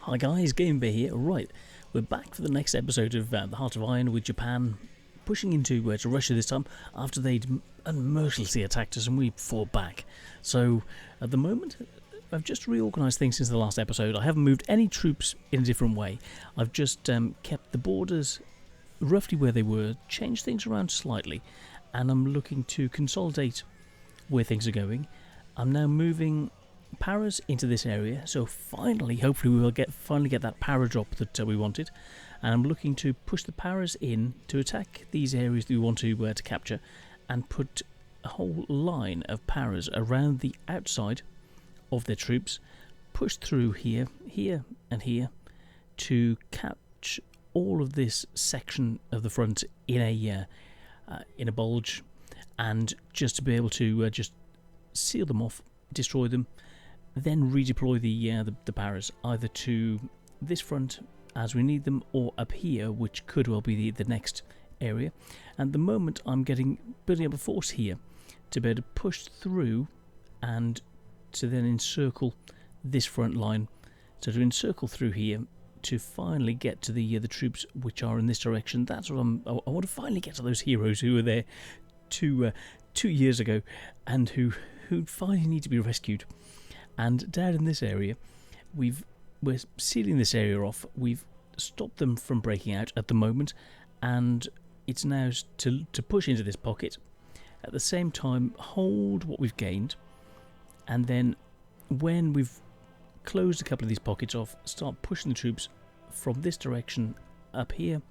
Hi guys, Game Bear here. Right, we're back for the next episode of The Heart of Iron, with Japan pushing into to Russia this time after they'd unmercilessly attacked us and we fought back. So at the moment, I've just reorganised things since the last episode. I haven't moved any troops in a different way. I've just kept the borders roughly where they were, changed things around slightly, and I'm looking to consolidate where things are going. I'm now moving paras into this area, so finally, hopefully we will finally get that para drop that we wanted, and I'm looking to push the paras in to attack these areas that we want to capture, and put a whole line of paras around the outside of their troops, push through here, here and here to catch all of this section of the front in a bulge, and just to be able to just seal them off, destroy them, then redeploy the paras either to this front as we need them, or up here, which could well be the next area. At the moment, I'm building up a force here to be able to push through and to then encircle this front line. So to encircle through here to finally get to the troops which are in this direction. That's what I want to finally get to those heroes who were there 2 years ago and who finally need to be rescued. And down in this area, we're sealing this area off. We've stopped them from breaking out at the moment, and it's now to push into this pocket. At the same time, hold what we've gained, and then when we've closed a couple of these pockets off, start pushing the troops from this direction up here,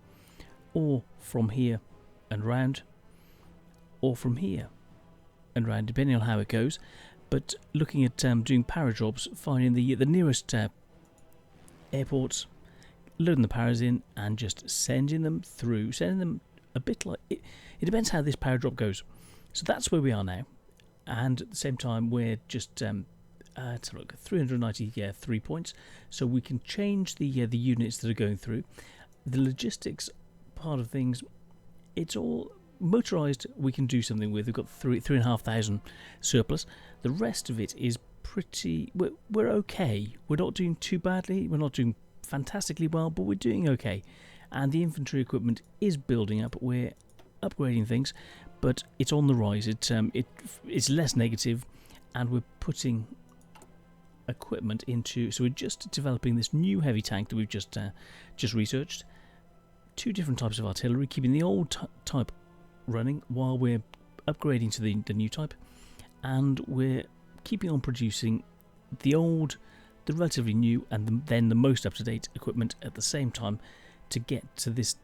or from here and round, or from here and round, depending on how it goes. But looking at doing paradrops, finding the nearest airports, loading the paras in, and just sending them through, sending them a bit like it depends how this paradrop goes. So that's where we are now, and at the same time we're just let's have a look, 393 points, so we can change the units that are going through. The logistics part of things, it's all motorized. We can do something with. We've got 3,500 surplus. The rest of it is pretty. We're okay. We're not doing too badly. We're not doing fantastically well, but we're doing okay. And the infantry equipment is building up. We're upgrading things, but it's on the rise. It's less negative, and we're putting equipment into. So we're just developing this new heavy tank that we've just researched. 2 different types of artillery, keeping the old type running while we're upgrading to the new type, and we're keeping on producing the old, the relatively new, and then the most up-to-date equipment at the same time to get to this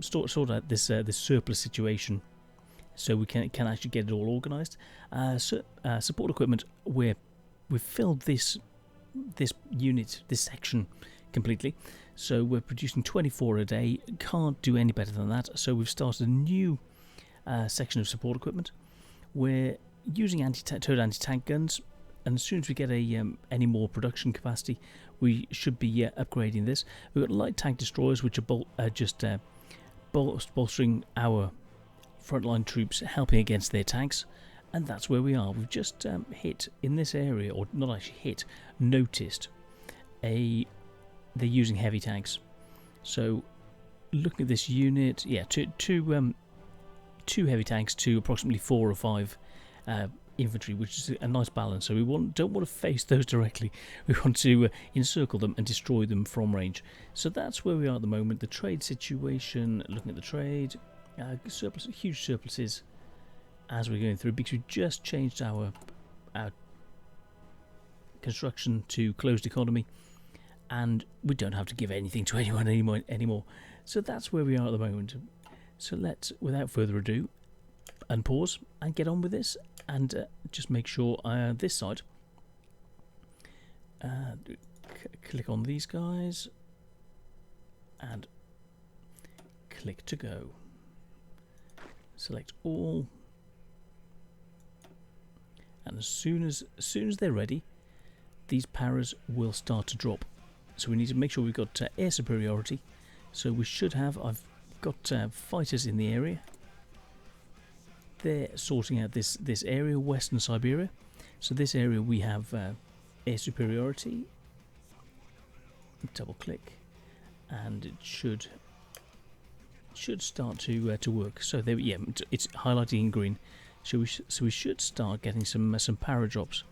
sort out this surplus situation, so we can actually get it all organised. Support equipment, we've filled this unit, this section completely, so we're producing 24 a day. Can't do any better than that. So we've started a new section of support equipment. We're using towed anti-tank guns, and as soon as we get any more production capacity, we should be upgrading this. We've got light tank destroyers, which are just bolstering our frontline troops, helping against their tanks, and that's where we are. We've just hit in this area, or not actually hit, noticed they're using heavy tanks. So looking at this unit, yeah, two heavy tanks to approximately 4 or 5 infantry, which is a nice balance. So we don't want to face those directly. We want to encircle them and destroy them from range. So that's where we are at the moment. The trade situation, looking at the trade, huge surpluses as we're going through, because we just changed our construction to closed economy, and we don't have to give anything to anyone anymore. So that's where we are at the moment. So let's, without further ado, unpause and get on with this, and just make sure this side, click on these guys and click to go. Select all, and as soon as they're ready, these paras will start to drop. So we need to make sure we've got air superiority. So we should have. I've got fighters in the area. They're sorting out this area, Western Siberia. So this area we have air superiority. double click, and it should start to work. So there, yeah, it's highlighting in green. So we should start getting some para drops.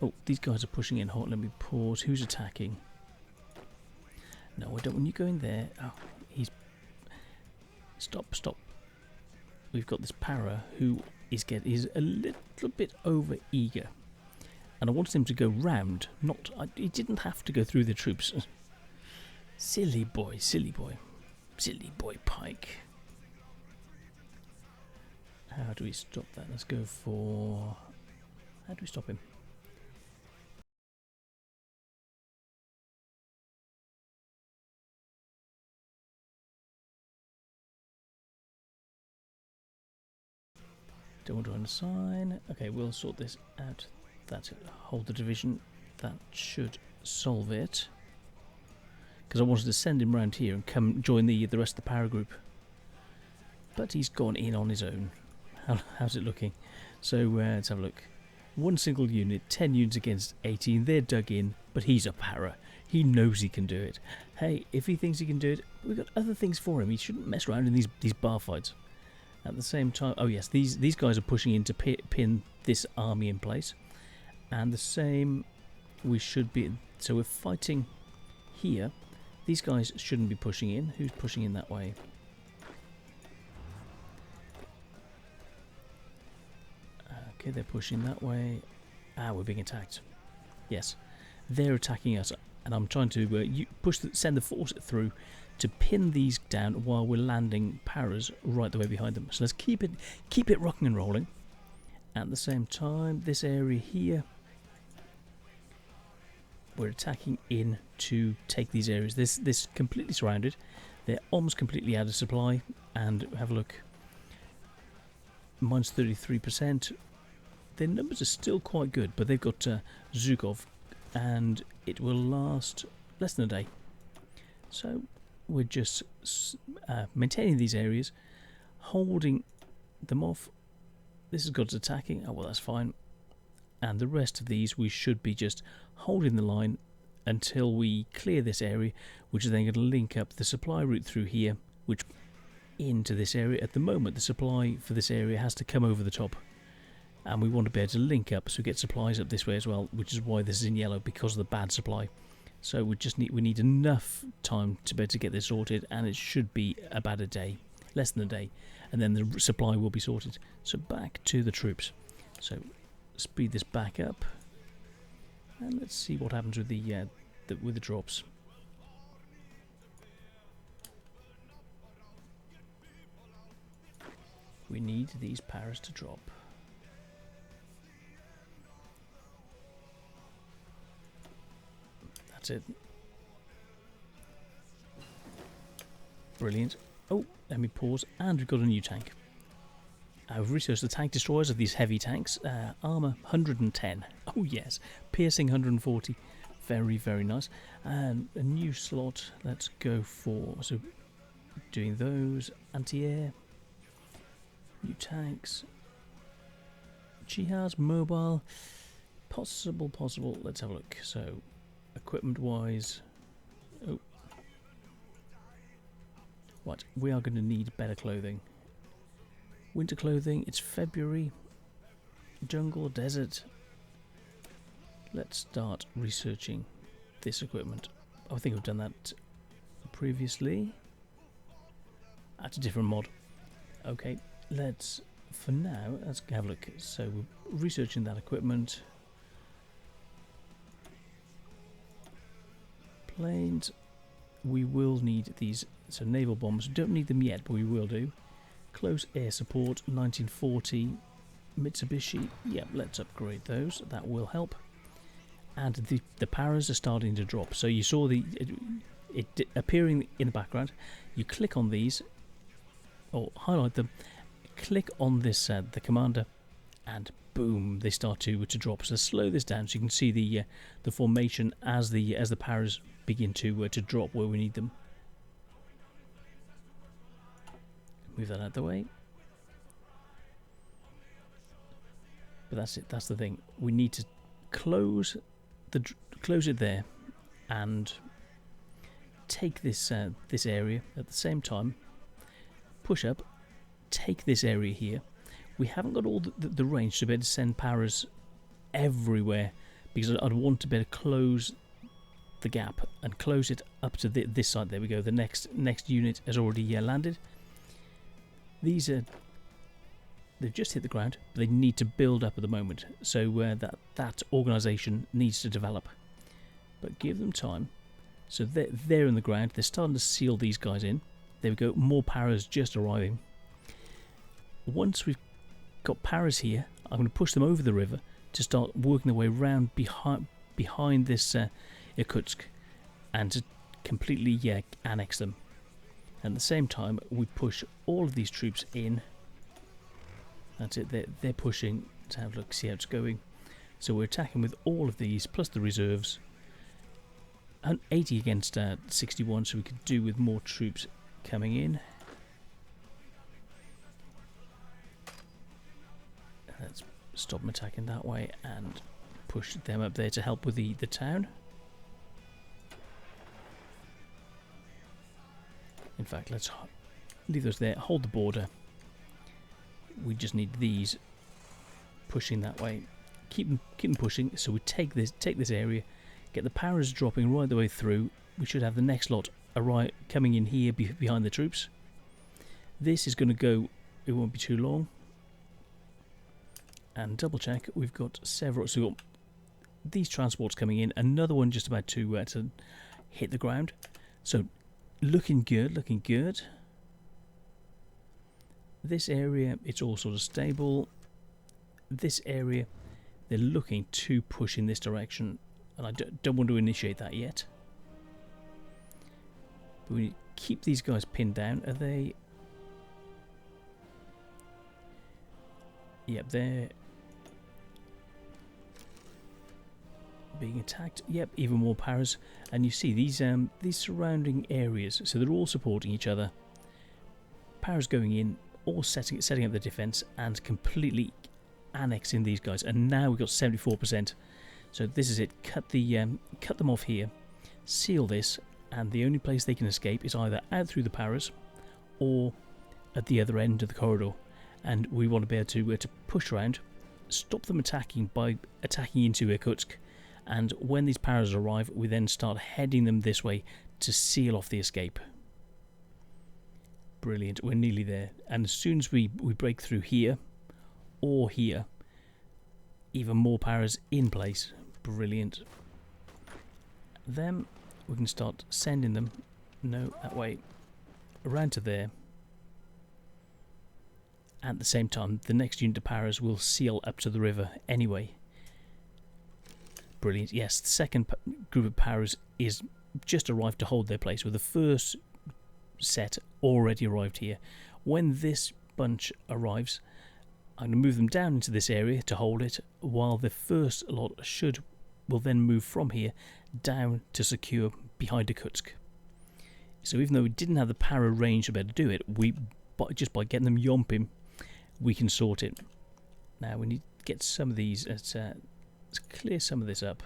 Oh, these guys are pushing in hot. Let me pause. Who's attacking? No, I don't want you going there. Oh, he's... Stop. We've got this para who is a little bit over eager. And I wanted him to go round. He didn't have to go through the troops. Silly boy Pike. How do we stop that? Let's go for... How do we stop him? Don't want to unassign. Okay, we'll sort this out. That's it. Hold the division. That should solve it. Because I wanted to send him round here and come join the rest of the para group. But he's gone in on his own. How's it looking? So let's have a look. One single unit, 10 units against 18. They're dug in, but he's a para. He knows he can do it. Hey, if he thinks he can do it, we've got other things for him. He shouldn't mess around in these bar fights. At the same time, oh yes, these guys are pushing in to pin this army in place. And the same, we should be... So we're fighting here. These guys shouldn't be pushing in. Who's pushing in that way? Okay, they're pushing that way. We're being attacked. Yes, they're attacking us, and I'm trying to send the force through to pin these down while we're landing paras right the way behind them. So let's keep it rocking and rolling. At the same time, this area here, we're attacking in to take these areas. This completely surrounded. Their OM's completely out of supply, and have a look. Minus 33%. Their numbers are still quite good, but they've got Zhukov, and it will last less than a day. So we're just maintaining these areas, holding them off. This has got us attacking. Oh, well, that's fine. And the rest of these, we should be just holding the line until we clear this area, which is then going to link up the supply route through here, which into this area. At the moment, the supply for this area has to come over the top, and we want to be able to link up so we get supplies up this way as well, which is why this is in yellow, because of the bad supply. So we need enough time to be able to get this sorted, and it should be about a day, less than a day, and then the supply will be sorted. So back to the troops. So speed this back up, and let's see what happens with the drops. We need these paras to drop. That's it. Brilliant. Oh, let me pause, and we've got a new tank. I've researched the tank destroyers of these heavy tanks. Armour 110. Oh yes. Piercing 140. Very, very nice. And a new slot. Let's go for... So, doing those. Anti-air. New tanks. Jihaz, mobile. Possible. Let's have a look. So, equipment-wise... Oh. Right, we are going to need better clothing. Winter clothing, it's February. Jungle, desert. Let's start researching this equipment. I think I've done that previously. That's a different mod. Okay, for now, let's have a look. So we're researching that equipment. Planes, we will need these. So naval bombs, don't need them yet, but we will do. Close air support, 1940. Mitsubishi, yep, let's upgrade those. That will help. And the paras are starting to drop. So you saw it appearing in the background. You click on these, or highlight them. Click on this, the commander, and boom, they start to drop. So slow this down so you can see the formation as the paras begin to drop where we need them. Move that out of the way. But that's it. That's the thing. We need to close it there, and take this this area at the same time, push up, take this area here. We haven't got all the range to be able to send paras everywhere, because I'd want to be able to close the gap and close it up to this side. There we go. The next unit has already landed. These are, they've just hit the ground, but they need to build up at the moment, so that organisation needs to develop. But give them time. So they're in the ground. They're starting to seal these guys in. There we go. More paras just arriving. Once we've got paras here, I'm going to push them over the river to start working their way around behind this Irkutsk, and to completely annex them. At the same time, we push all of these troops in. That's it. They're pushing to have a look, see how it's going. So we're attacking with all of these plus the reserves. And 80 against 61, so we could do with more troops coming in. Let's stop them attacking that way and push them up there to help with the town. In fact, let's leave those there. Hold the border. We just need these pushing that way. Keep them pushing. So we take this area, get the paras dropping right the way through. We should have the next lot coming in here behind the troops. This is going to go. It won't be too long. And double check. We've got several. So we've got these transports coming in. Another one just about to hit the ground. So looking good. Looking good. This area, it's all sort of stable. This area, they're looking to push in this direction, and I don't want to initiate that yet. But we keep these guys pinned down. Are they? Yep, they're being attacked. Yep, even more paras, and you see these surrounding areas. So they're all supporting each other. Paras going in, all setting up the defense and completely annexing these guys. And now we've got 74%. So this is it. Cut them off here, seal this, and the only place they can escape is either out through the paras or at the other end of the corridor. And we want to be able to push around, stop them attacking by attacking into Irkutsk, and when these paras arrive, we then start heading them this way to seal off the escape. Brilliant, we're nearly there. And as soon as we break through here or here, even more paras in place. Brilliant. Then we can start sending them, no, that way, around to there. At the same time, the next unit of paras will seal up to the river anyway. Brilliant. Yes, the second group of paras is just arrived to hold their place, with the first set already arrived here. When this bunch arrives, I'm going to move them down into this area to hold it, while the first lot will then move from here down to secure behind Irkutsk. So even though we didn't have the para range to be able to do it, just by getting them yomping, we can sort it. Now we need to get some of these. Let's clear some of this up.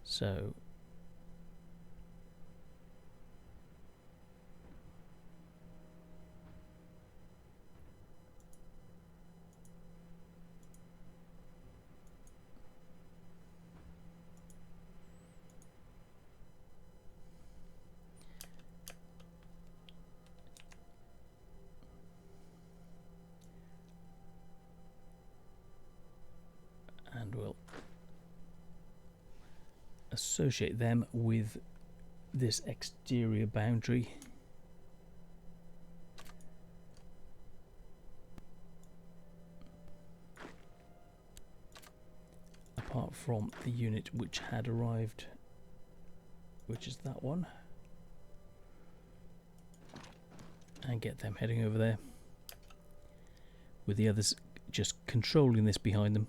So and we'll associate them with this exterior boundary. Apart from the unit which had arrived, which is that one, and get them heading over there, with the others just controlling this behind them.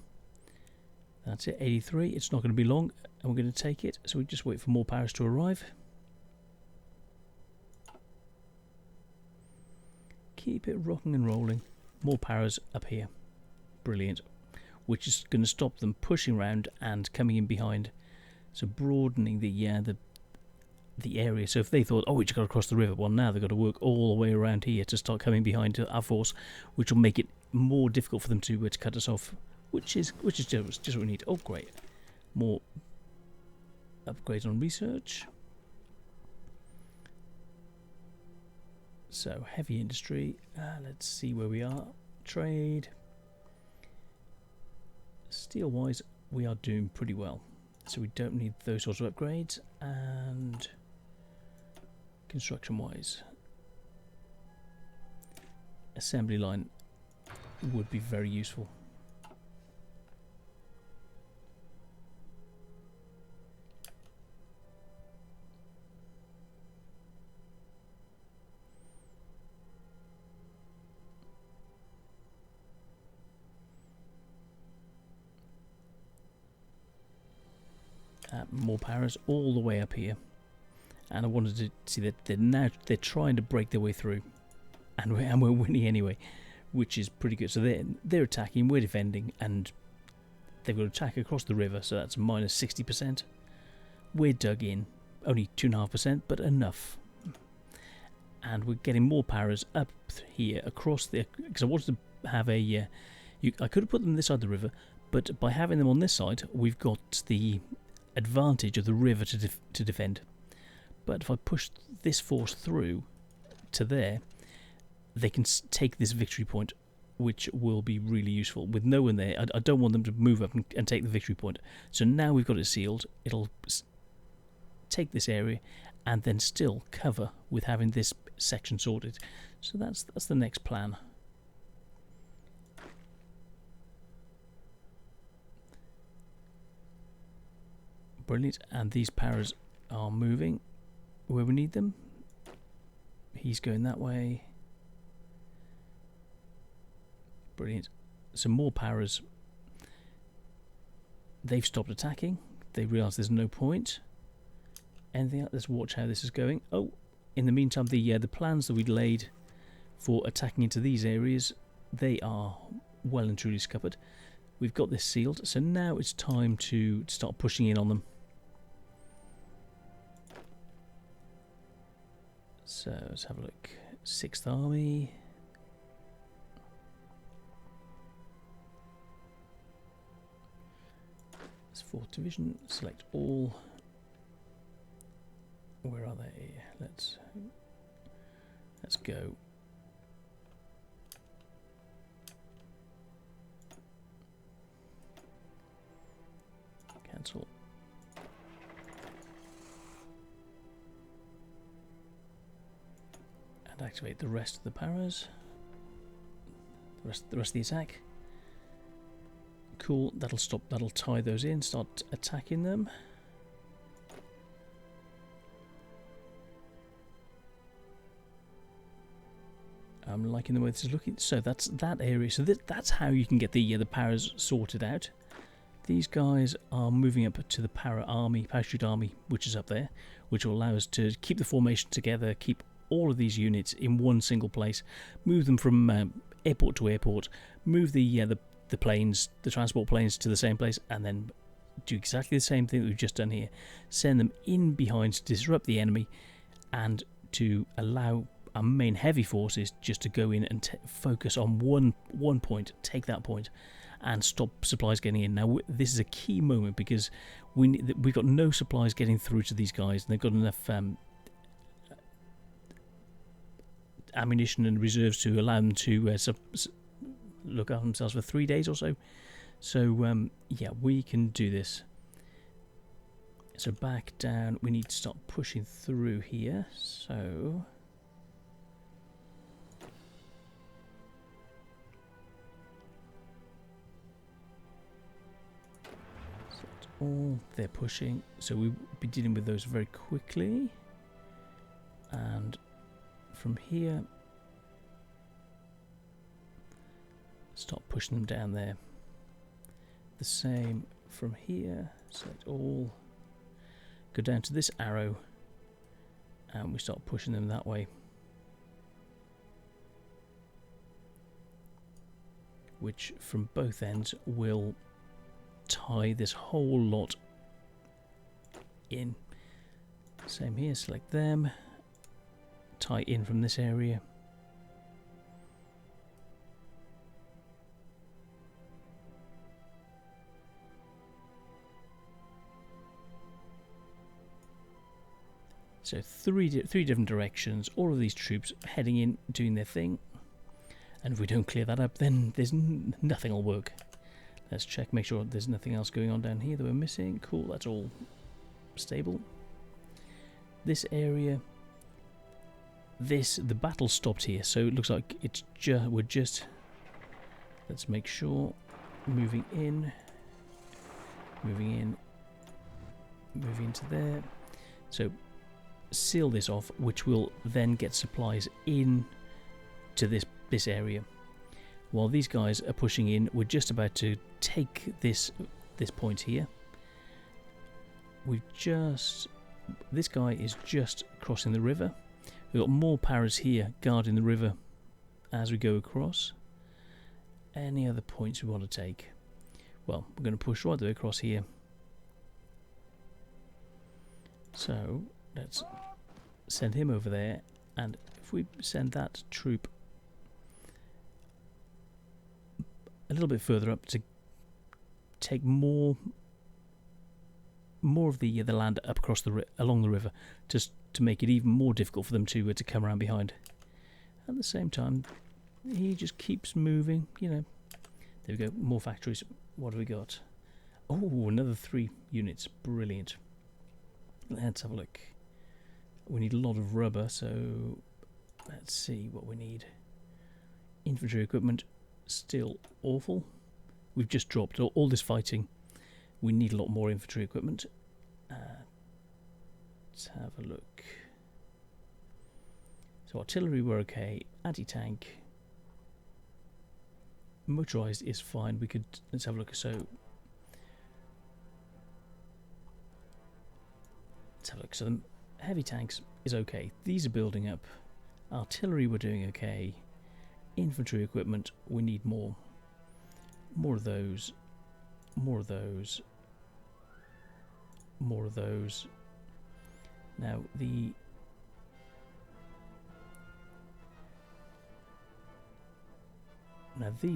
That's it, 83. It's not going to be long, and we're going to take it. So we just wait for more paras to arrive. Keep it rocking and rolling. More paras up here. Brilliant. Which is going to stop them pushing around and coming in behind. So broadening the the area. So if they thought, oh, we just got to cross the river, well, now they've got to work all the way around here to start coming behind our force, which will make it more difficult for them to cut us off, which is just what we need. Oh, great. More upgrades on research. So, heavy industry. Let's see where we are. Trade. Steel-wise, we are doing pretty well. So we don't need those sorts of upgrades. And construction-wise, assembly line would be very useful. More paras all the way up here, and I wanted to see that they're trying to break their way through, and we're winning anyway, which is pretty good. So they're attacking, we're defending, and they've got to attack across the river, so that's minus 60%. We're dug in, only 2.5%, but enough. And we're getting more paras up here across the, because I wanted to have a I could have put them this side of the river, but by having them on this side, we've got the advantage of the river to defend. But if I push this force through to there, they can take this victory point, which will be really useful. With no one there, I don't want them to move up and take the victory point. So now we've got it sealed. It'll take this area and then still cover with having this section sorted. So that's the next plan. Brilliant, and these paras are moving where we need them. He's going that way. Brilliant. Some more paras. They've stopped attacking. They realise there's no point. Anything else? Let's watch how this is going. Oh, in the meantime, the plans that we'd laid for attacking into these areas, they are well and truly scuppered. We've got this sealed, so now it's time to start pushing in on them. So let's have a look. 6th Army. It's 4th Division. Select all. Where are they? Let's go. Cancel. And activate the rest of the paras. The rest of the attack. Cool. That'll stop. That'll tie those in. Start attacking them. I'm liking the way this is looking. So that's that area. So that's how you can get the paras sorted out. These guys are moving up to the parachute army, which is up there, which will allow us to keep the formation together, keep all of these units in one single place, move them from airport to airport, move the planes, the transport planes to the same place, and then do exactly the same thing that we've just done here. Send them in behind to disrupt the enemy, and to allow our main heavy forces just to go in and focus on one point, take that point, and stop supplies getting in. Now this is a key moment because we've got no supplies getting through to these guys, and they've got enough ammunition and reserves to allow them to look after themselves for 3 days or so. So yeah, we can do this. So back down, we need to start pushing through here. So all they're pushing, so we'll be dealing with those very quickly. And from here, start pushing them down there. The same from here. Select all, go down to this arrow, and we start pushing them that way, which from both ends will tie this whole lot in. Same here, select them, tie in from this area. So three different directions, all of these troops heading in, doing their thing. And if we don't clear that up, then there's nothing will work. Let's check, make sure there's nothing else going on down here that we're missing. Cool, that's all stable. This area, the battle stopped here, so it looks like it's we're just. Let's make sure, moving in, moving into there. So seal this off, which will then get supplies in to this area. While these guys are pushing in, we're just about to take this point here. This guy is just crossing the river. We've got more paras here guarding the river as we go across. Any other points we want to take? Well, we're going to push right the way across here. So let's send him over there, and if we send that troop a little bit further up to take more of the land up across along the river, just to make it even more difficult for them to come around behind. At the same time, he just keeps moving. You know, there we go. More factories. What have we got? Oh, another 3 units. Brilliant. Let's have a look. We need a lot of rubber, so let's see what we need. Infantry equipment, still awful. We've just dropped all this fighting. We need a lot more infantry equipment. Let's have a look. So artillery we're okay. Anti-tank. Motorized is fine. Let's have a look. So let's have a look. So the heavy tanks is okay. These are building up. Artillery we're doing okay. Infantry equipment, we need more. More of those. More of those. More of those. Now these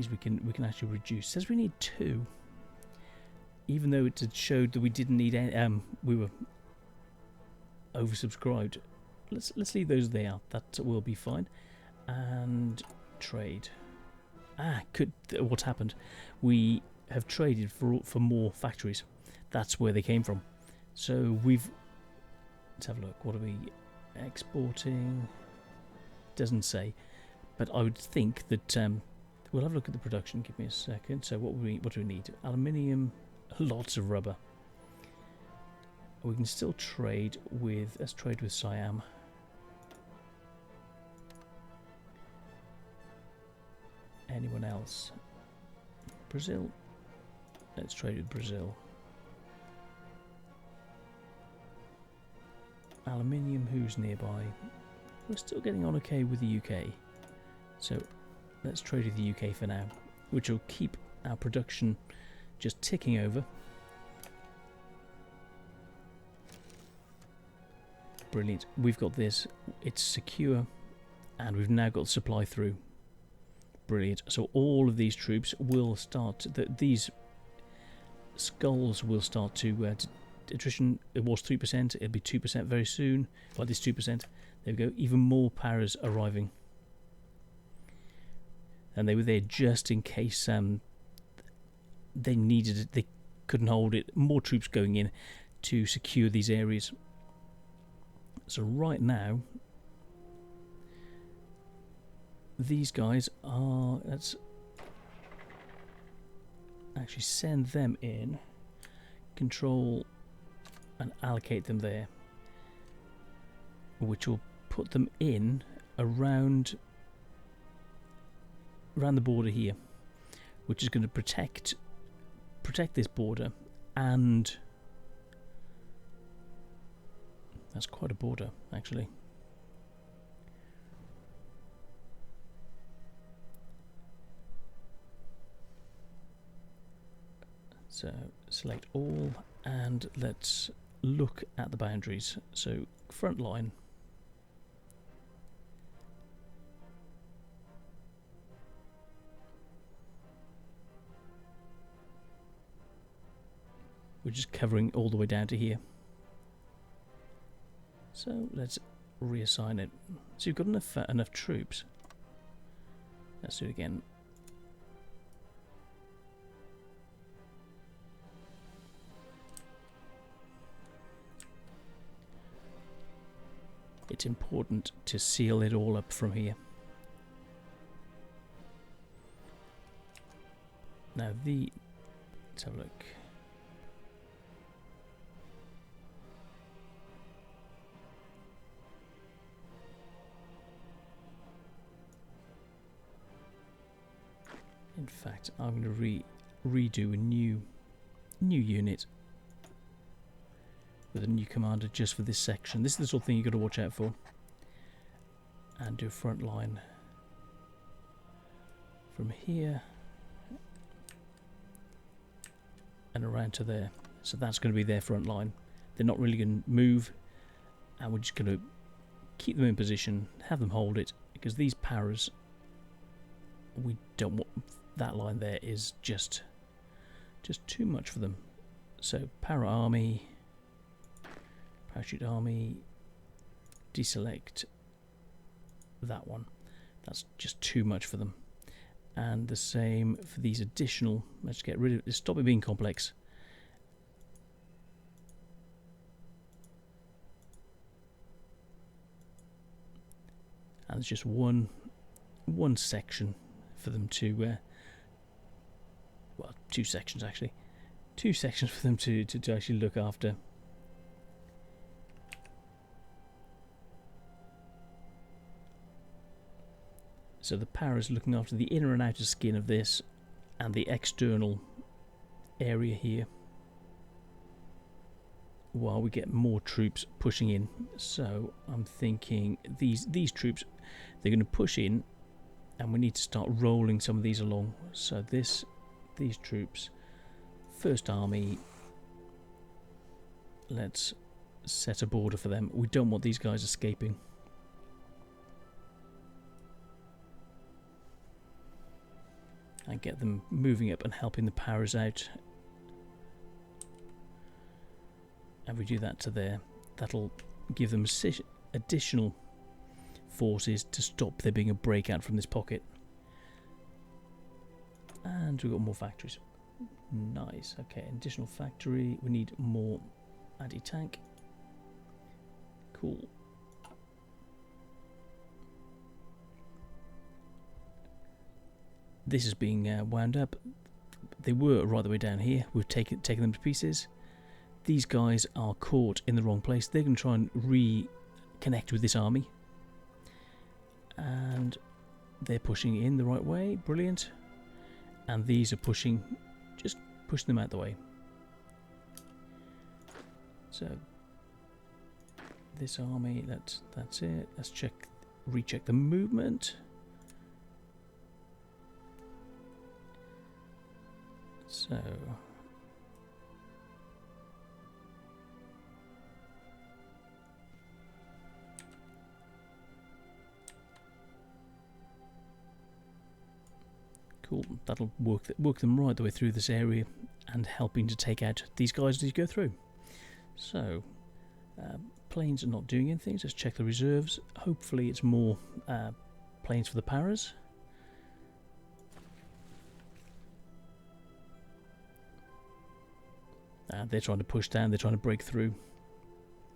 we can actually reduce. It says we need 2. Even though it had showed that we didn't need any, we were oversubscribed. Let's leave those there. That will be fine. And trade. What's happened? We have traded for more factories. That's where they came from. So let's have a look. What are we exporting? Doesn't say, but I would think that we'll have a look at the production. Give me a second. So what do we need? Aluminium, lots of rubber. We can still trade with. Let's trade with Siam. Anyone else? Brazil. Let's trade with Brazil. Aluminium, who's nearby? We're still getting on okay with the UK. So let's trade with the UK for now, which will keep our production just ticking over. Brilliant. We've got this. It's secure, and we've now got supply through. Brilliant. So all of these troops will start. These skulls will start to attrition. It was 3%. It'll be 2% very soon. Like this 2%. There we go. Even more paras arriving, and they were there just in case they needed it. They couldn't hold it. More troops going in to secure these areas. So right now, these guys are. Let's actually send them in. Control and allocate them there, which will put them in around the border here, which is going to protect this border. And that's quite a border, actually. So select all, and let's look at the boundaries. So front line. We're just covering all the way down to here. So let's reassign it. So you've got enough troops. Let's do it again. It's important to seal it all up from here. Now let's have a look. In fact, I'm going to redo a new unit with a new commander just for this section. This is the sort of thing you've got to watch out for. And do a front line from here and around to there. So that's going to be their front line. They're not really going to move, and we're just going to keep them in position, have them hold it, because these paras, we don't want. That line there is just too much for them. So para army, parachute army, deselect that one. That's just too much for them. And the same for these additional. Let's get rid of it. Stop it being complex. And there's just one section for them to. Well, two sections actually. Two sections for them to actually look after. So the para is looking after the inner and outer skin of this and the external area here, while we get more troops pushing in. So I'm thinking these troops, they're going to push in, and we need to start rolling some of these along. So these troops, first army, let's set a border for them. We don't want these guys escaping. And get them moving up and helping the paras out. And we do that to there. That'll give them additional forces to stop there being a breakout from this pocket. And we've got more factories. Nice. Okay, additional factory. We need more anti-tank. Cool. This is being wound up. They were right the way down here. We've taken them to pieces. These guys are caught in the wrong place. They're going to try and reconnect with this army. And they're pushing in the right way. Brilliant. And these are pushing them out the way. So this army, that's it. Let's recheck the movement. So cool. That'll work them right the way through this area and helping to take out these guys as you go through. So planes are not doing anything. Just check the reserves. Hopefully it's more planes for the paras. They're trying to push down. They're trying to break through.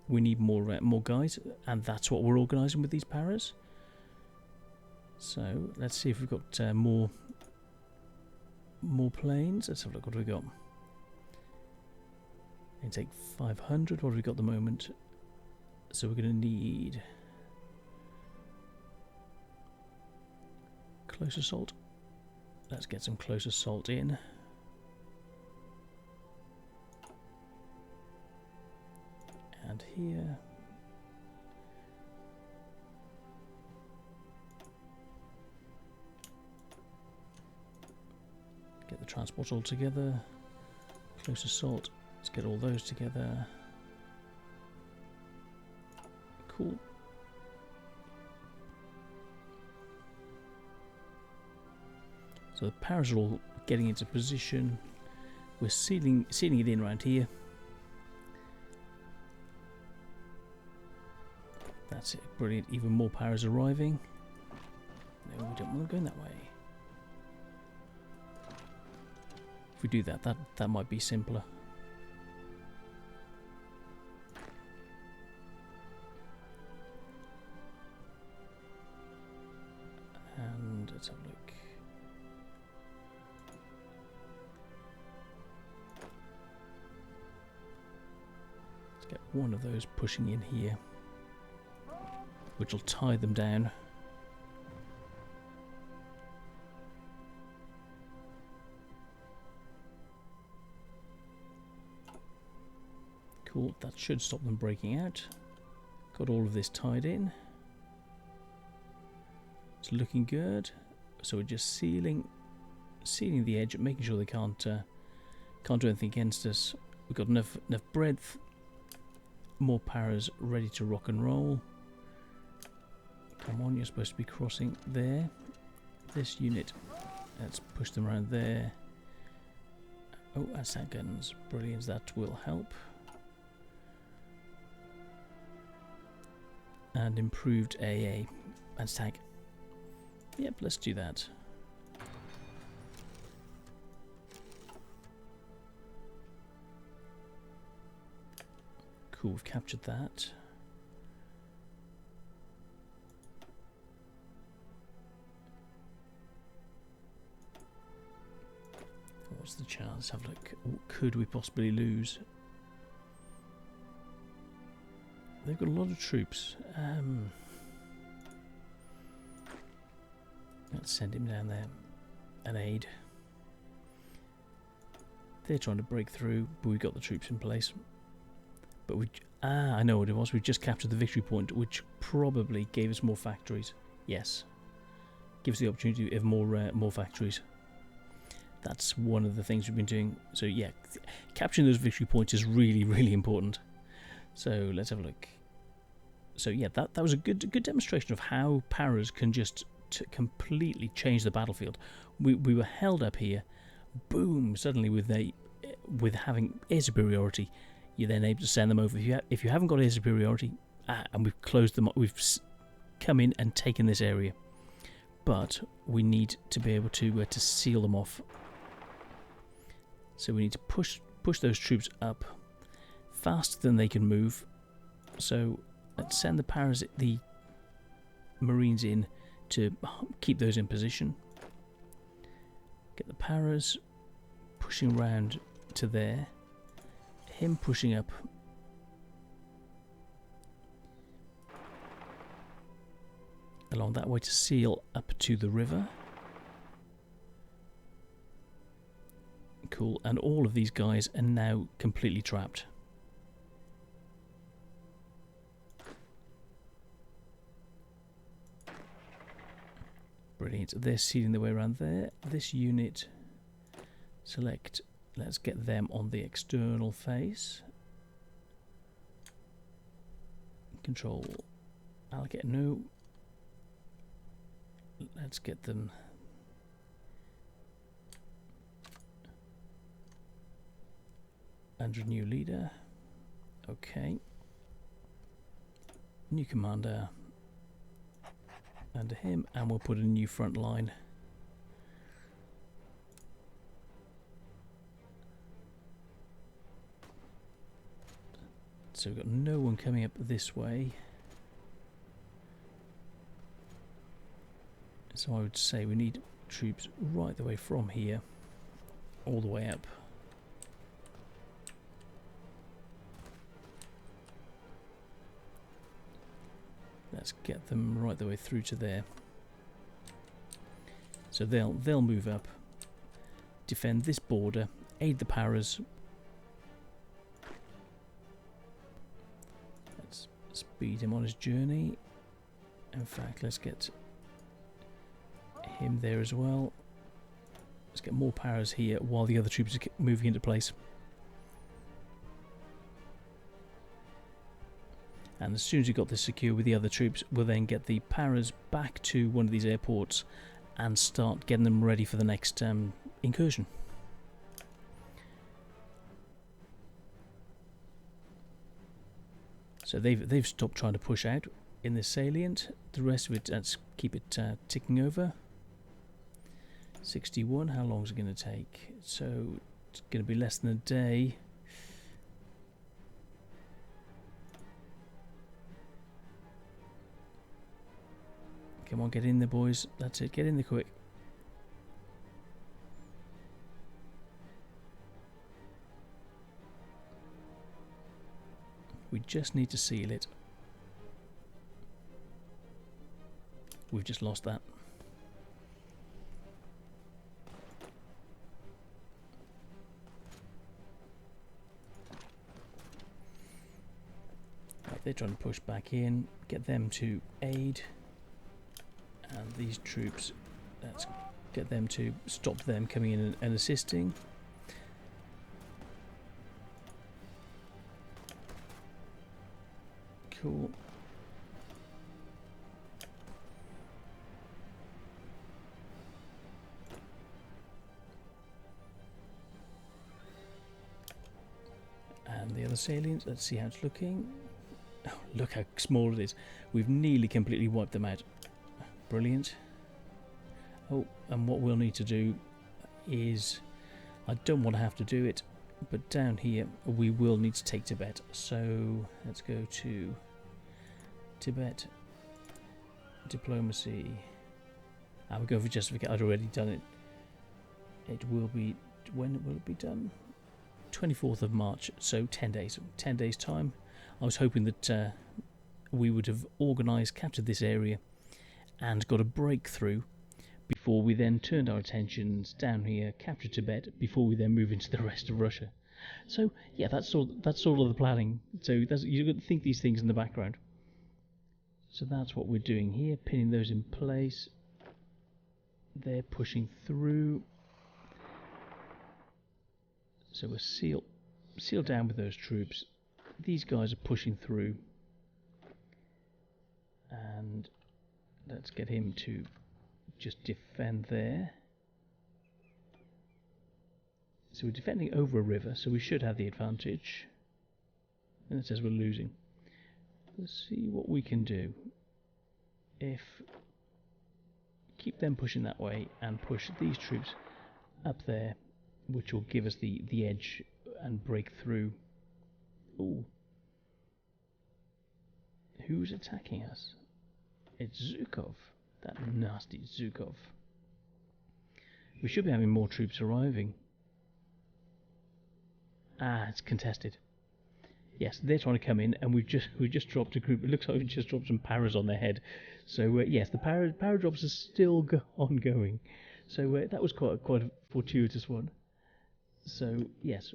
We need more guys, and that's what we're organising with these paras. So let's see if we've got more planes. Let's have a look. What have we got? And take 500. What have we got at the moment? So we're going to need close assault. Let's get some close assault in. And here. Get the transport all together. Close assault. Let's get all those together. Cool. So the Paras are all getting into position. We're sealing it in around here. That's it. Brilliant. Even more Paras arriving. No, we don't want to go in that way. If we do that, that might be simpler. And let's have a look. Let's get one of those pushing in here, which will tie them down. Cool, that should stop them breaking out. Got all of this tied in. It's looking good. So we're just sealing the edge, making sure they can't do anything against us. We've got enough breadth. More Paras ready to rock and roll. Come on, you're supposed to be crossing there. This unit, let's push them around there. Oh, assault guns, brilliant, that will help. And improved AA and tag. Yep, let's do that. Cool, we've captured that. What's the chance? Have a look. What could we possibly lose? They've got a lot of troops. Let's send him down there and aid. They're trying to break through, but we've got the troops in place. But I know what it was. We just captured the victory point, which probably gave us more factories. Yes, gives the opportunity of more factories. That's one of the things we've been doing. So yeah, capturing those victory points is really, really important. So let's have a look. So yeah, that was a good demonstration of how Paras can just completely change the battlefield. We were held up here, boom! Suddenly with having air superiority, you're then able to send them over. If you haven't got air superiority, and we've closed them up, we've come in and taken this area, but we need to be able to seal them off. So we need to push those troops up faster than they can move. So let's send the Marines in to keep those in position. Get the Paras pushing round to there. Him pushing up. Along that way to seal up to the river. Cool, and all of these guys are now completely trapped. Brilliant, they're sealing their way around there. This unit, select, let's get them on the external face. Control, allocate, no. Let's get them under new leader. Okay. New commander under him, and we'll put a new front line. So we've got no one coming up this way. So I would say we need troops right the way from here all the way up. Let's get them right the way through to there. So they'll move up, defend this border, aid the Paras. Let's speed him on his journey. In fact, let's get him there as well. Let's get more Paras here while the other troops are moving into place. And as soon as we've got this secure with the other troops, we'll then get the paras back to one of these airports and start getting them ready for the next incursion. So they've stopped trying to push out in this salient. The rest of it, let's keep it ticking over. 61, how long is it going to take? So it's going to be less than a day. Come on, get in there, boys. That's it, get in there quick. We just need to seal it. We've just lost that. Right, they're trying to push back in, get them to aid. And these troops, let's get them to stop them coming in and assisting. Cool. And the other salients, let's see how it's looking. Oh, look how small it is. We've nearly completely wiped them out. Brilliant. Oh, and what we'll need to do is, I don't want to have to do it, but down here we will need to take Tibet. So let's go to Tibet, diplomacy. We'll go for justification. I'd already done it. It will be, when will it be done? 24th of March, so 10 days. 10 days time. I was hoping that we would have organised, captured this area and got a breakthrough before we then turned our attentions down here, captured Tibet, before we then move into the rest of Russia. So yeah, that's sort of the planning. So you've got to think these things in the background. So that's what we're doing here, pinning those in place. They're pushing through. So we're sealed down with those troops. These guys are pushing through. And let's get him to just defend there. So we're defending over a river, so we should have the advantage. And it says we're losing. Let's see what we can do. If keep them pushing that way and push these troops up there, which will give us the edge and break through. Ooh. Who's attacking us? It's Zhukov. That nasty Zhukov. We should be having more troops arriving. It's contested. Yes, they're trying to come in, and we've just dropped a group. It looks like we've just dropped some paras on their head. So yes, the para drops are still ongoing. So that was quite a fortuitous one. So yes,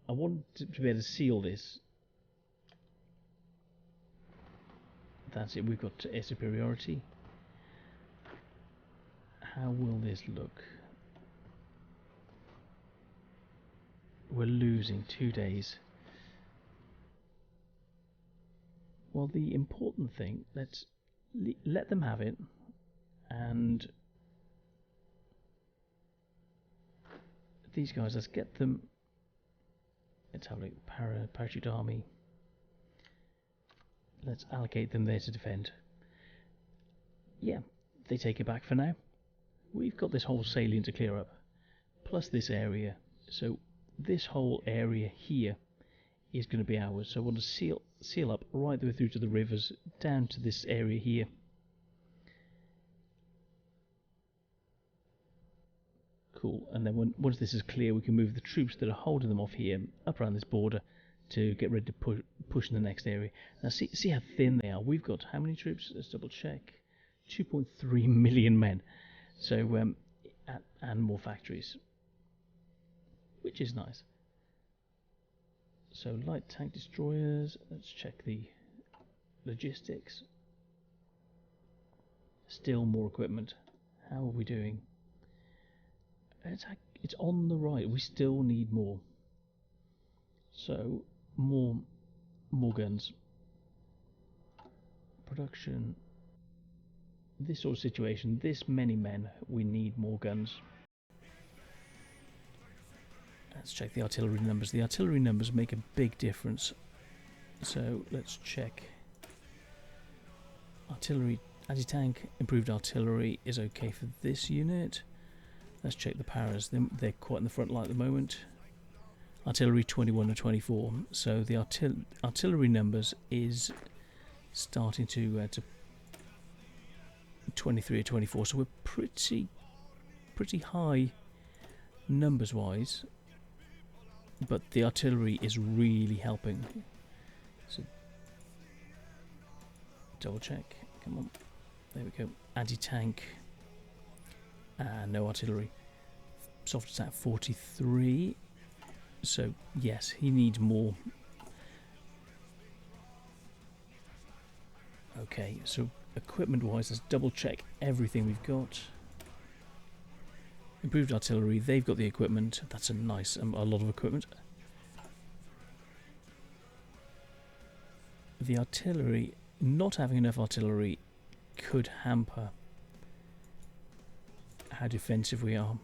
I want to be able to seal this. That's it. We've got air superiority. How will this look? We're losing 2 days. Well, the important thing, let's let them have it, and these guys, let's get them. Let's have a look. Parachute army. Let's allocate them there to defend. Yeah, they take it back for now. We've got this whole salient to clear up, plus this area. So this whole area here is going to be ours. So I want to seal up right the way through to the rivers, down to this area here. Cool. And then once this is clear, we can move the troops that are holding them off here up around this border to get ready to push in the next area. Now see how thin they are. We've got how many troops? Let's double check. 2.3 million men. So and more factories, which is nice. So light tank destroyers. Let's check the logistics. Still more equipment. How are we doing? It's on the right. We still need more. So more guns. production. This sort of situation, this many men, we need more guns. Let's check the artillery numbers. The artillery numbers make a big difference. So let's check. Artillery, anti-tank, improved artillery is okay for this unit. Let's check the paras. They're quite in the front line at the moment. Artillery 21 and 24. So the artillery numbers is starting to 23 or 24. So we're pretty high numbers wise, but the artillery is really helping. So double check. Come on. There we go. Anti-tank. No artillery. Soft attack 43. So yes, he needs more. Okay, so equipment wise, let's double check everything we've got. Improved artillery, they've got the equipment. That's a nice, a lot of equipment. The artillery, not having enough artillery could hamper how defensive we are.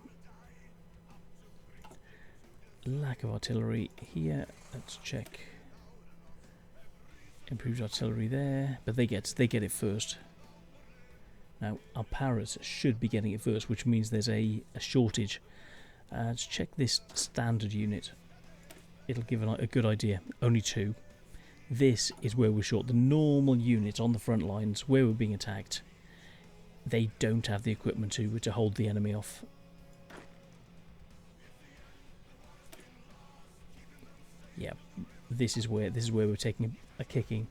Lack of artillery here. Let's check. Improved artillery there, but they get it first. Now our paras should be getting it first, which means there's a shortage. Let's check this standard unit. It'll give a good idea. Only 2. This is where we're short. The normal units on the front lines where we're being attacked, they don't have the equipment to hold the enemy off. Yeah, this is where we're taking a kicking.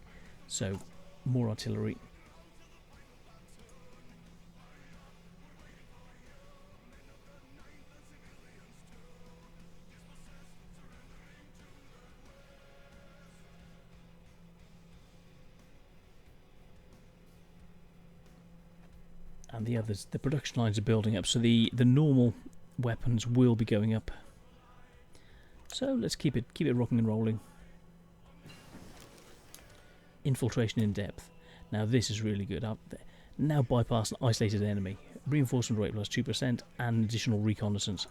So more artillery. And the others, the production lines are building up, so the normal weapons will be going up. So let's keep it rocking and rolling. Infiltration in depth. Now this is really good. Now bypass an isolated enemy. Reinforcement rate plus 2% and additional reconnaissance.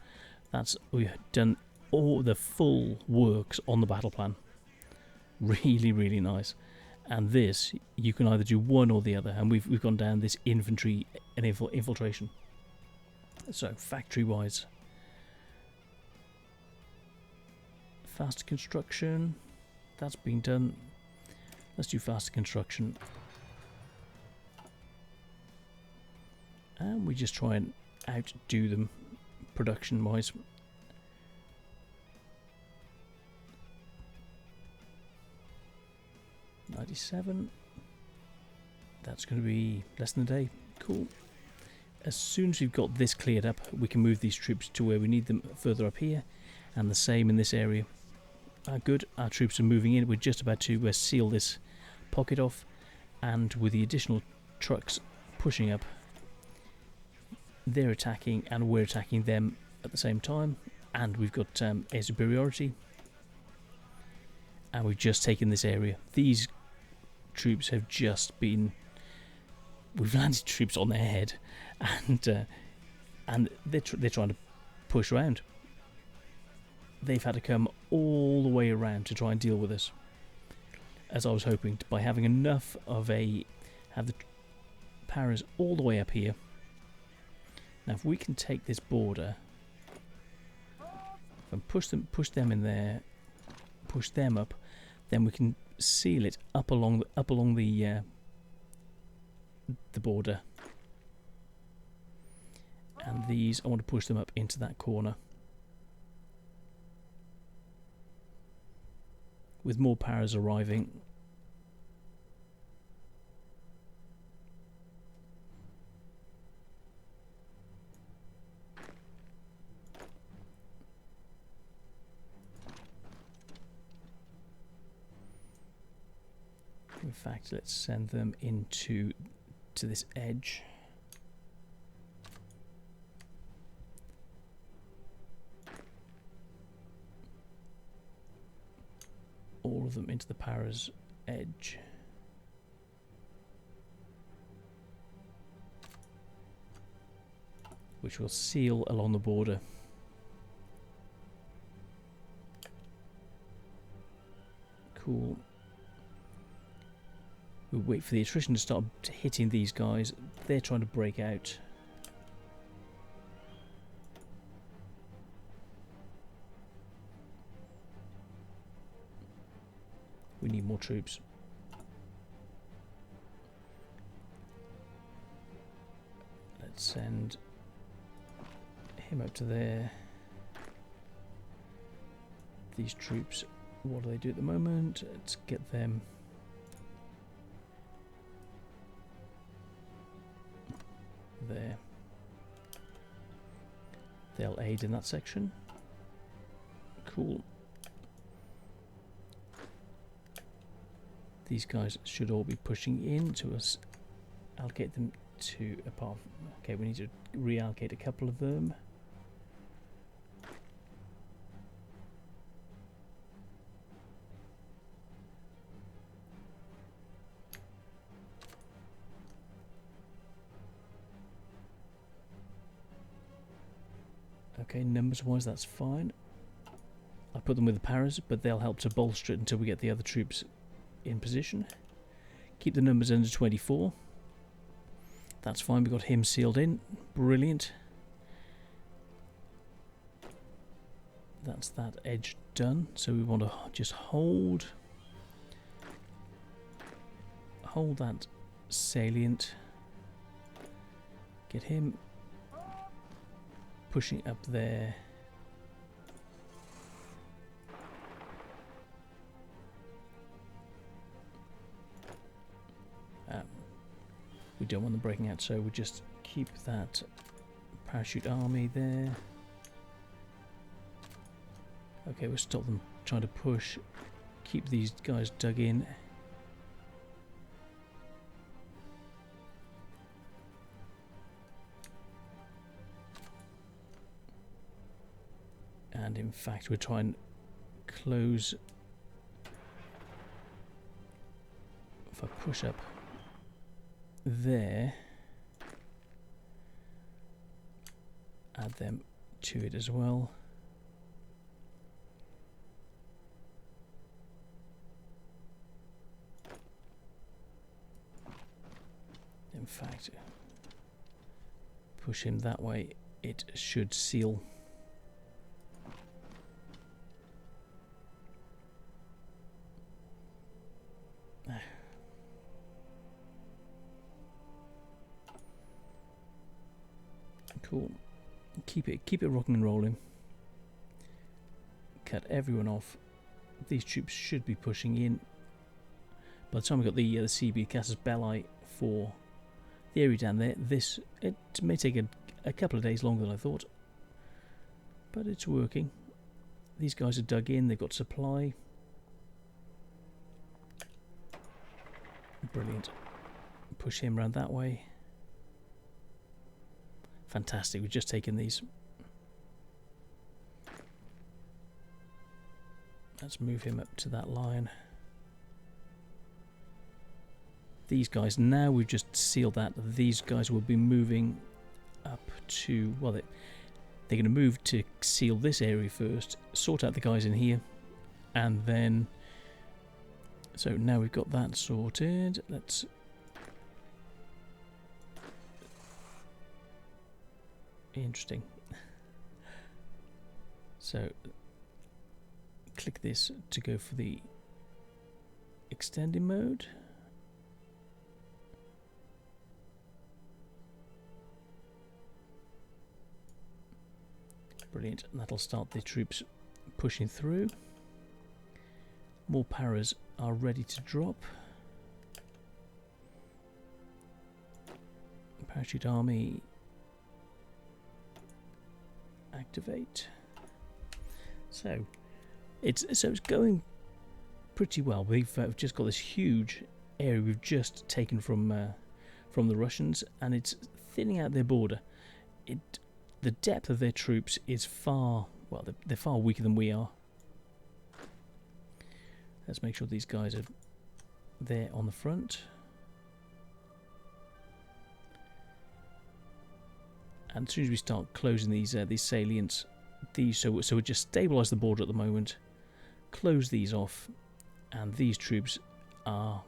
We've done all the full works on the battle plan. Really, really nice. And this, you can either do one or the other, and we've gone down this infantry and infiltration. So factory wise, faster construction, that's been done. Let's do faster construction, and we just try and outdo them production wise. $97. That's going to be less than a day. Cool. As soon as we've got this cleared up, we can move these troops to where we need them further up here, and the same in this area. Good. Our troops are moving in. We're just about to seal this pocket off, and with the additional trucks pushing up, they're attacking and we're attacking them at the same time, and we've got air superiority, and we've just taken this area. These troops have just been, we've landed troops on their head, and they're trying to push around. They've had to come all the way around to try and deal with us, as I was hoping, by having enough of have the paras all the way up here. Now if we can take this border and push them in there, push them up, then we can seal it up along the border. And these, I want to push them up into that corner. With more paras arriving. In fact, let's send them to this edge. All of them into the paras edge. which will seal along the border. Cool. We'll wait for the attrition to start hitting these guys. They're trying to break out. We need more troops. Let's send him up to there. These troops, what do they do at the moment? Let's get them. There. They'll aid in that section. Cool. These guys should all be pushing in to us. Allocate them to apart. Okay, we need to reallocate a couple of them. Okay, numbers wise that's fine. I put them with the paras, but they'll help to bolster it until we get the other troops in position. Keep the numbers under 24. That's fine, we got him sealed in. Brilliant. That's that edge done. So we want to just hold that salient. Get him pushing up there. We don't want them breaking out, so we just keep that parachute army there. Okay, we'll stop them trying to push. Keep these guys dug in. And in fact, we'll try and close. If I push up there, add them to it as well. In fact, push him that way, it should seal. Cool. Keep it rocking and rolling. Cut everyone off. These troops should be pushing in. By the time we got the CB Casus Belli for the area down there, it may take a couple of days longer than I thought, but it's working. These guys are dug in. They've got supply. Brilliant. Push him around that way. Fantastic, we've just taken these. Let's move him up to that line. These guys, now we've just sealed that, these guys will be moving up to, well, they're going to move to seal this area first, sort out the guys in here, and then, so now we've got that sorted, let's interesting. So click this to go for the extending mode. Brilliant, and that'll start the troops pushing through. More paras are ready to drop. Parachute army activate. So it's going pretty well. We've just got this huge area we've just taken from the Russians, and it's thinning out their border. The depth of their troops is far, well, they're far weaker than we are. Let's make sure these guys are there on the front. And as soon as we start closing these salients, so we just stabilise the border at the moment, close these off, and these troops are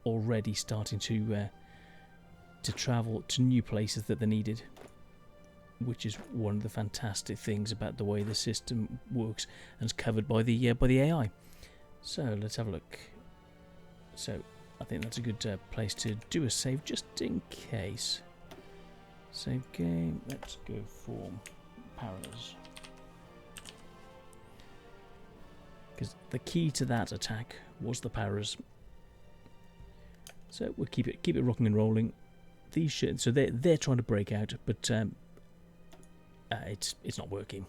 already starting to travel to new places that they're needed, which is one of the fantastic things about the way the system works and is covered by the AI. So let's have a look. So I think that's a good place to do a save, just in case. Save game. Let's go for Paras, because the key to that attack was the Paras. So we'll keep it rocking and rolling. These so they're trying to break out, but it's not working.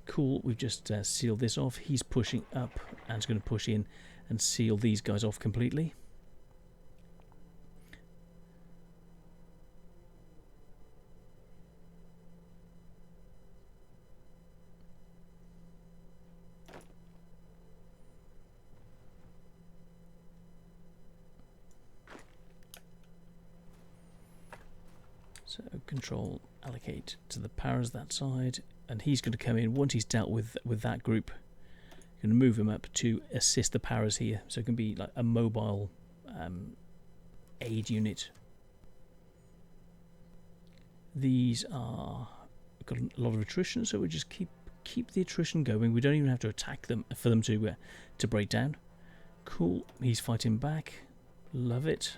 Cool. We've just sealed this off. He's pushing up and is going to push in and seal these guys off completely. So control, allocate to the Paras that side, and he's going to come in once he's dealt with that group. Going to move him up to assist the Paras here, so it can be like a mobile aid unit. These are got a lot of attrition, so we just keep the attrition going. We don't even have to attack them for them to break down. Cool. He's fighting back. Love it.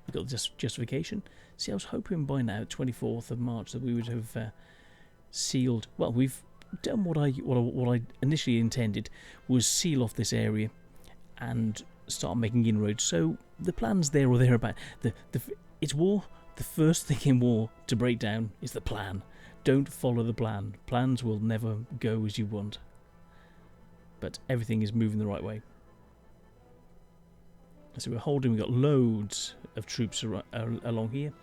We've got this justification. See, I was hoping by now, 24th of March, that we would have sealed. Well, we've done what I initially intended, was seal off this area and start making inroads. So the plan's there or thereabout. It's war. The first thing in war to break down is the plan. Don't follow the plan. Plans will never go as you want. But everything is moving the right way. So we're holding. We've got loads of troops along here.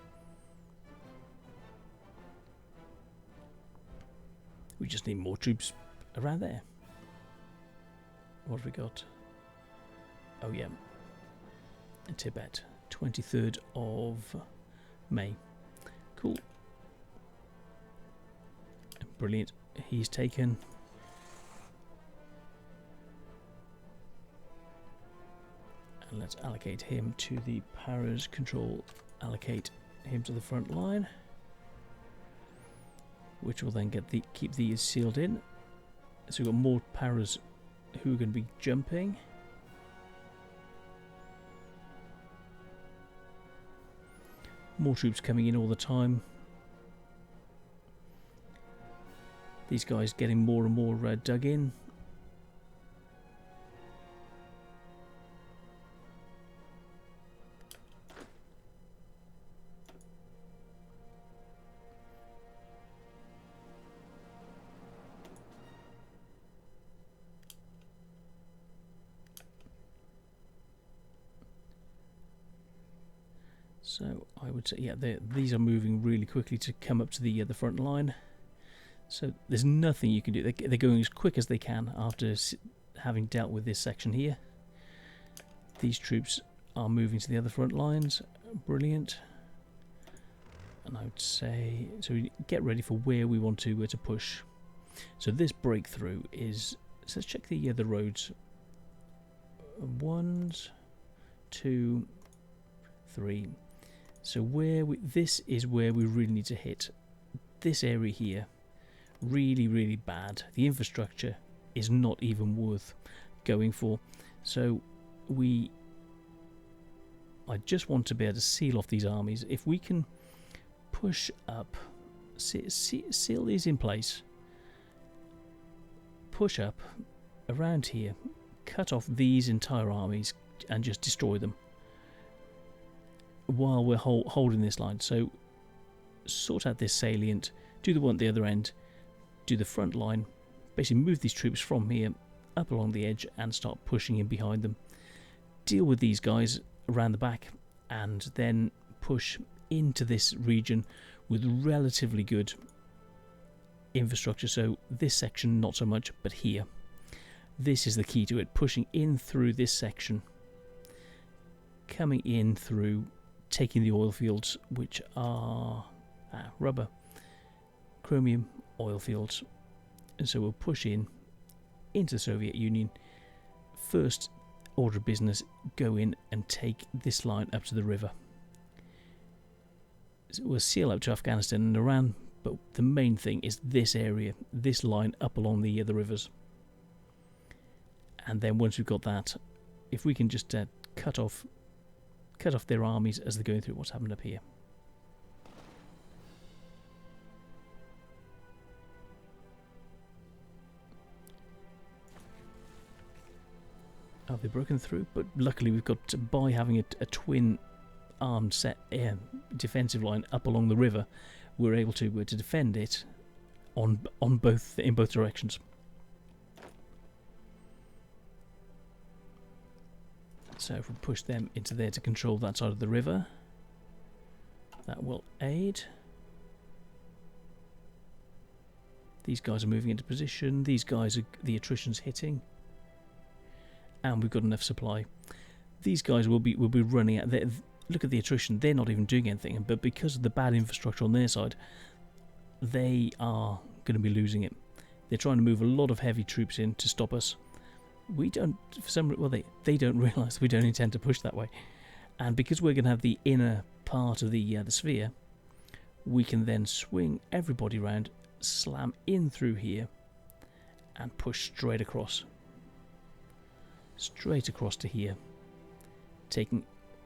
We just need more troops around there. What have we got? Oh yeah, in Tibet, 23rd of May. Cool. Brilliant. He's taken. And let's allocate him to the Paras. Control, allocate him to the front line, which will then keep these sealed in. So we've got more Paras who are going to be jumping. More troops coming in all the time. These guys getting more and more dug in. So I would say, yeah, these are moving really quickly to come up to the front line. So there's nothing you can do. They're going as quick as they can after having dealt with this section here. These troops are moving to the other front lines. Brilliant. And I would say, so we get ready for where we want to push. So this breakthrough is, so let's check the roads. 1, 2, 3. So this is where we really need to hit. This area here, really, really bad. The infrastructure is not even worth going for. So I just want to be able to seal off these armies. If we can push up, seal these in place, push up around here, cut off these entire armies and just destroy them while we're holding this line. So sort out this salient, do the one at the other end, do the front line, basically move these troops from here up along the edge and start pushing in behind them. Deal with these guys around the back and then push into this region with relatively good infrastructure. So this section not so much, but here, this is the key to it, pushing in through this section, coming in through, taking the oil fields, which are rubber, chromium oil fields. And so we'll push into the Soviet Union. First order of business, go in and take this line up to the river. So we'll seal up to Afghanistan and Iran, but the main thing is this area, this line up along the rivers. And then once we've got that, if we can just cut off their armies as they're going through what's happened up here. Oh, they've broken through, but luckily we've got, by having a twin armed set defensive line up along the river, we're able to defend it in both directions. So if we push them into there to control that side of the river, that will aid. These guys are moving into position. These guys are, the attrition's hitting, and we've got enough supply. These guys will be running out. Look at the attrition; they're not even doing anything. But because of the bad infrastructure on their side, they are going to be losing it. They're trying to move a lot of heavy troops in to stop us. We don't, for some reason, they don't realise we don't intend to push that way, and because we're going to have the inner part of the sphere, we can then swing everybody round, slam in through here, and push straight across to here, taking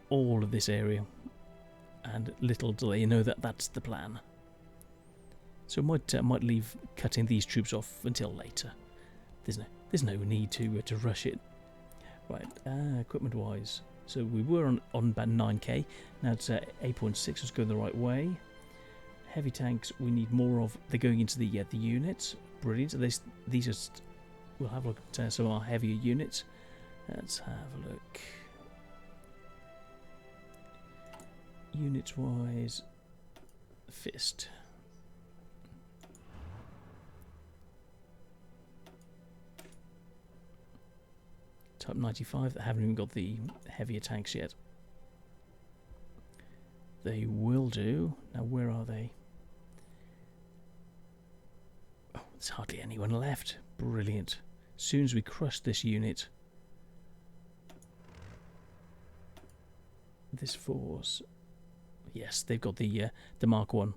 all of this area, and little do they know that that's the plan. So might leave cutting these troops off until later. There's no need to rush it. Right, equipment wise, so we were on about 9k. Now it's 8.6. Let's go the right way. Heavy tanks, we need more of. They're going into the units. Brilliant. So these are. We'll have a look at some of our heavier units. Let's have a look. Units wise, fist. Type 95 that haven't even got the heavier tanks yet. They will do. Now where are they? Oh, there's hardly anyone left. Brilliant. As soon as we crush this unit, this force, yes, they've got the Mark 1,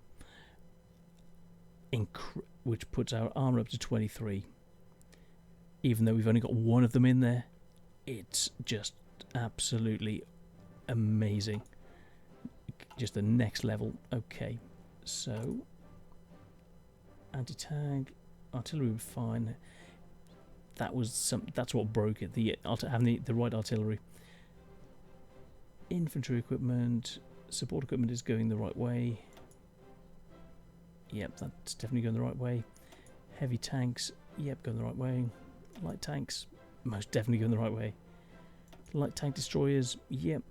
which puts our armour up to 23. Even though we've only got one of them in there, it's just absolutely amazing. Just the next level. Okay, so anti-tank, artillery was fine. That's what broke it. Having the right artillery. Infantry equipment, support equipment is going the right way. Yep, that's definitely going the right way. Heavy tanks, yep, going the right way. Light tanks, most definitely going the right way. Light tank destroyers, yep.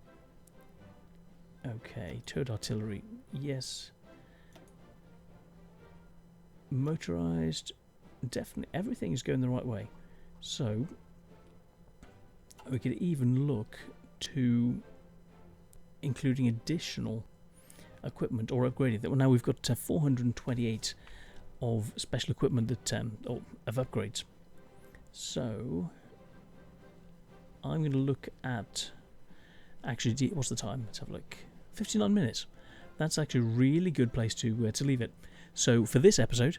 Okay, towed artillery, yes. Motorized, definitely. Everything is going the right way. So we could even look to including additional equipment or upgrading that. Well, now we've got 428 of special equipment that of upgrades. So I'm going to look at, actually, what's the time? Let's have a look. 59 minutes. That's actually a really good place to leave it. So for this episode,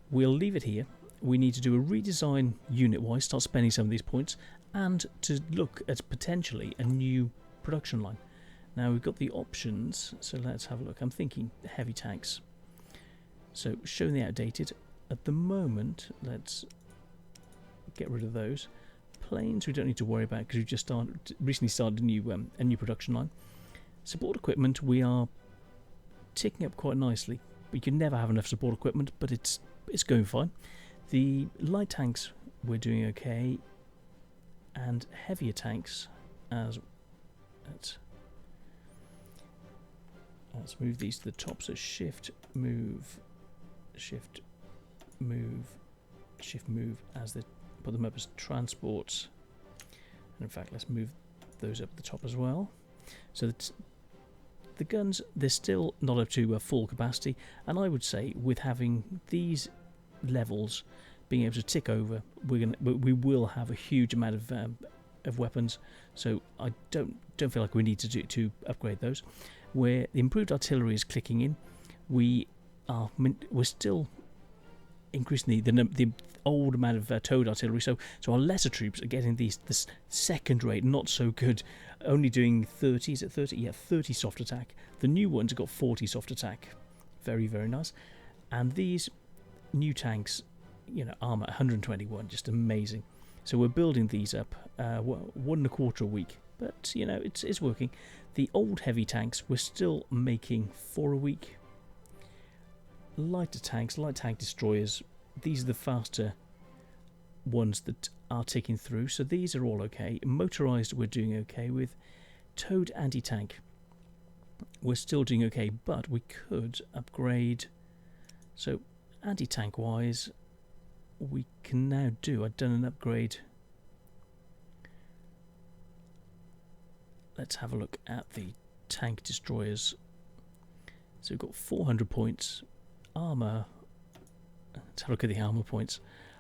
we'll leave it here. We need to do a redesign unit-wise, start spending some of these points, and to look at potentially a new production line. Now we've got the options, so let's have a look. I'm thinking heavy tanks. So showing the outdated. At the moment, let's get rid of those. Planes we don't need to worry about because we've just recently started a new production line. Support equipment we are ticking up quite nicely. We can never have enough support equipment, but it's going fine. The light tanks we're doing okay, and heavier tanks as let's move these to the top. So shift move as they put them up as transports. And in fact, let's move those up the top as well. So that the guns, they're still not up to full capacity, and I would say with having these levels being able to tick over, we will have a huge amount of weapons. So I don't feel like we need to upgrade those. Where the improved artillery is clicking in, we're still increasing the old amount of towed artillery. So our lesser troops are getting this second rate, not so good, only doing 30. Is it 30? Yeah, 30 soft attack. The new ones have got 40 soft attack. Very, very nice. And these new tanks, armor 121, just amazing. So we're building these up 1.25 a week, but it's working. The old heavy tanks we're still making 4 a week. Lighter tanks, light tank destroyers, these are the faster ones that are ticking through, so these are all okay. Motorized we're doing okay with. Towed anti-tank we're still doing okay, but we could upgrade. So anti-tank wise, we can now do, I've done an upgrade. Let's have a look at the tank destroyers. So we've got 400 points. Armour, let's have a look at the armour points.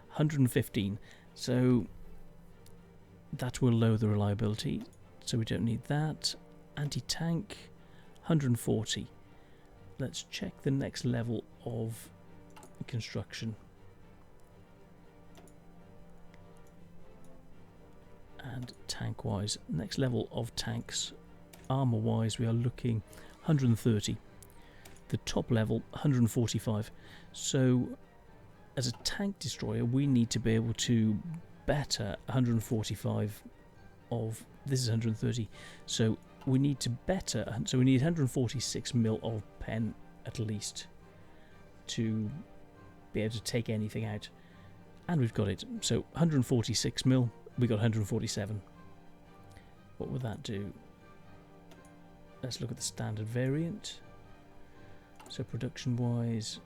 115. So that will lower the reliability, so we don't need that. Anti-tank, 140. Let's check the next level of construction. And tank wise, next level of tanks, armour wise, we are looking 130. The top level 145. So as a tank destroyer we need to be able to better 145 of this is 130, so we need to better, so we need 146 mil of pen at least to be able to take anything out, and we've got it. So 146 mil, we got 147. What would that do? Let's look at the standard variant. So production wise,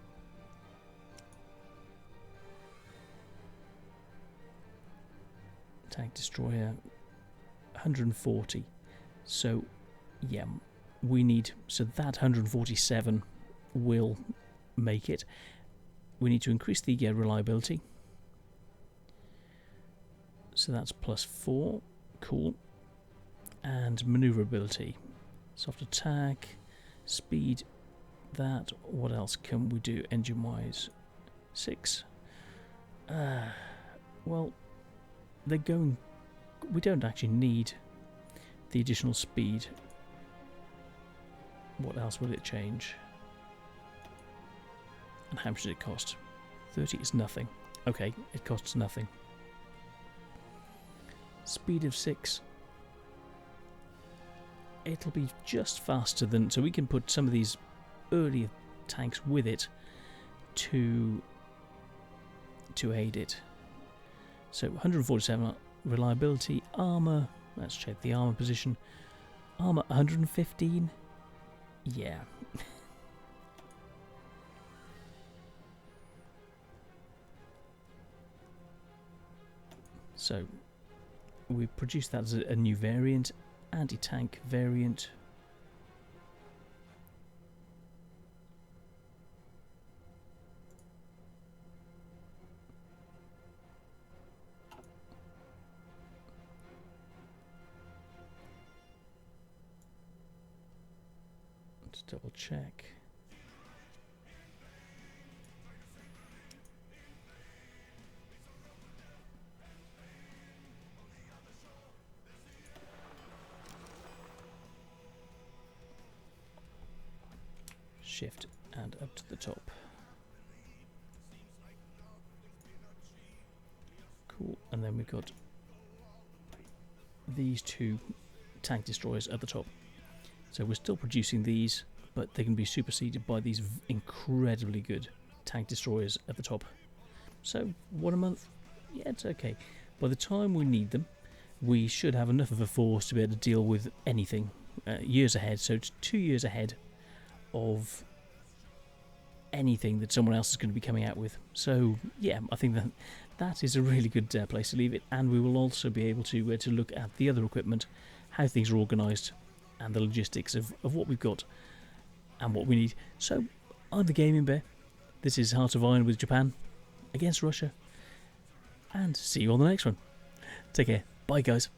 tank destroyer 140. So yeah, we need, so that 147 will make it. We need to increase the reliability. So that's +4, cool. And maneuverability, soft attack, speed. That, what else can we do engine wise? 6. Well, they're going, we don't actually need the additional speed. What else will it change? And how much does it cost? 30 is nothing. Okay, it costs nothing. Speed of 6. It'll be just faster than, so we can put some of these earlier tanks with it to aid it. So 147 reliability, armor. Let's check the armor position. Armor 115. Yeah. So we produced that as a new variant, anti-tank variant. Let's double check. Shift and up to the top. Cool, and then we've got these two tank destroyers at the top. So we're still producing these, but they can be superseded by these incredibly good tank destroyers at the top. So 1 a month, yeah, it's okay. By the time we need them, we should have enough of a force to be able to deal with anything years ahead. So it's 2 years ahead of anything that someone else is going to be coming out with. So yeah, I think that is a really good place to leave it, and we will also be able to look at the other equipment, how things are organised, and the logistics of what we've got and what we need. So, I'm the Gaming Bear. This is Heart of Iron with Japan against Russia. And see you on the next one. Take care. Bye, guys.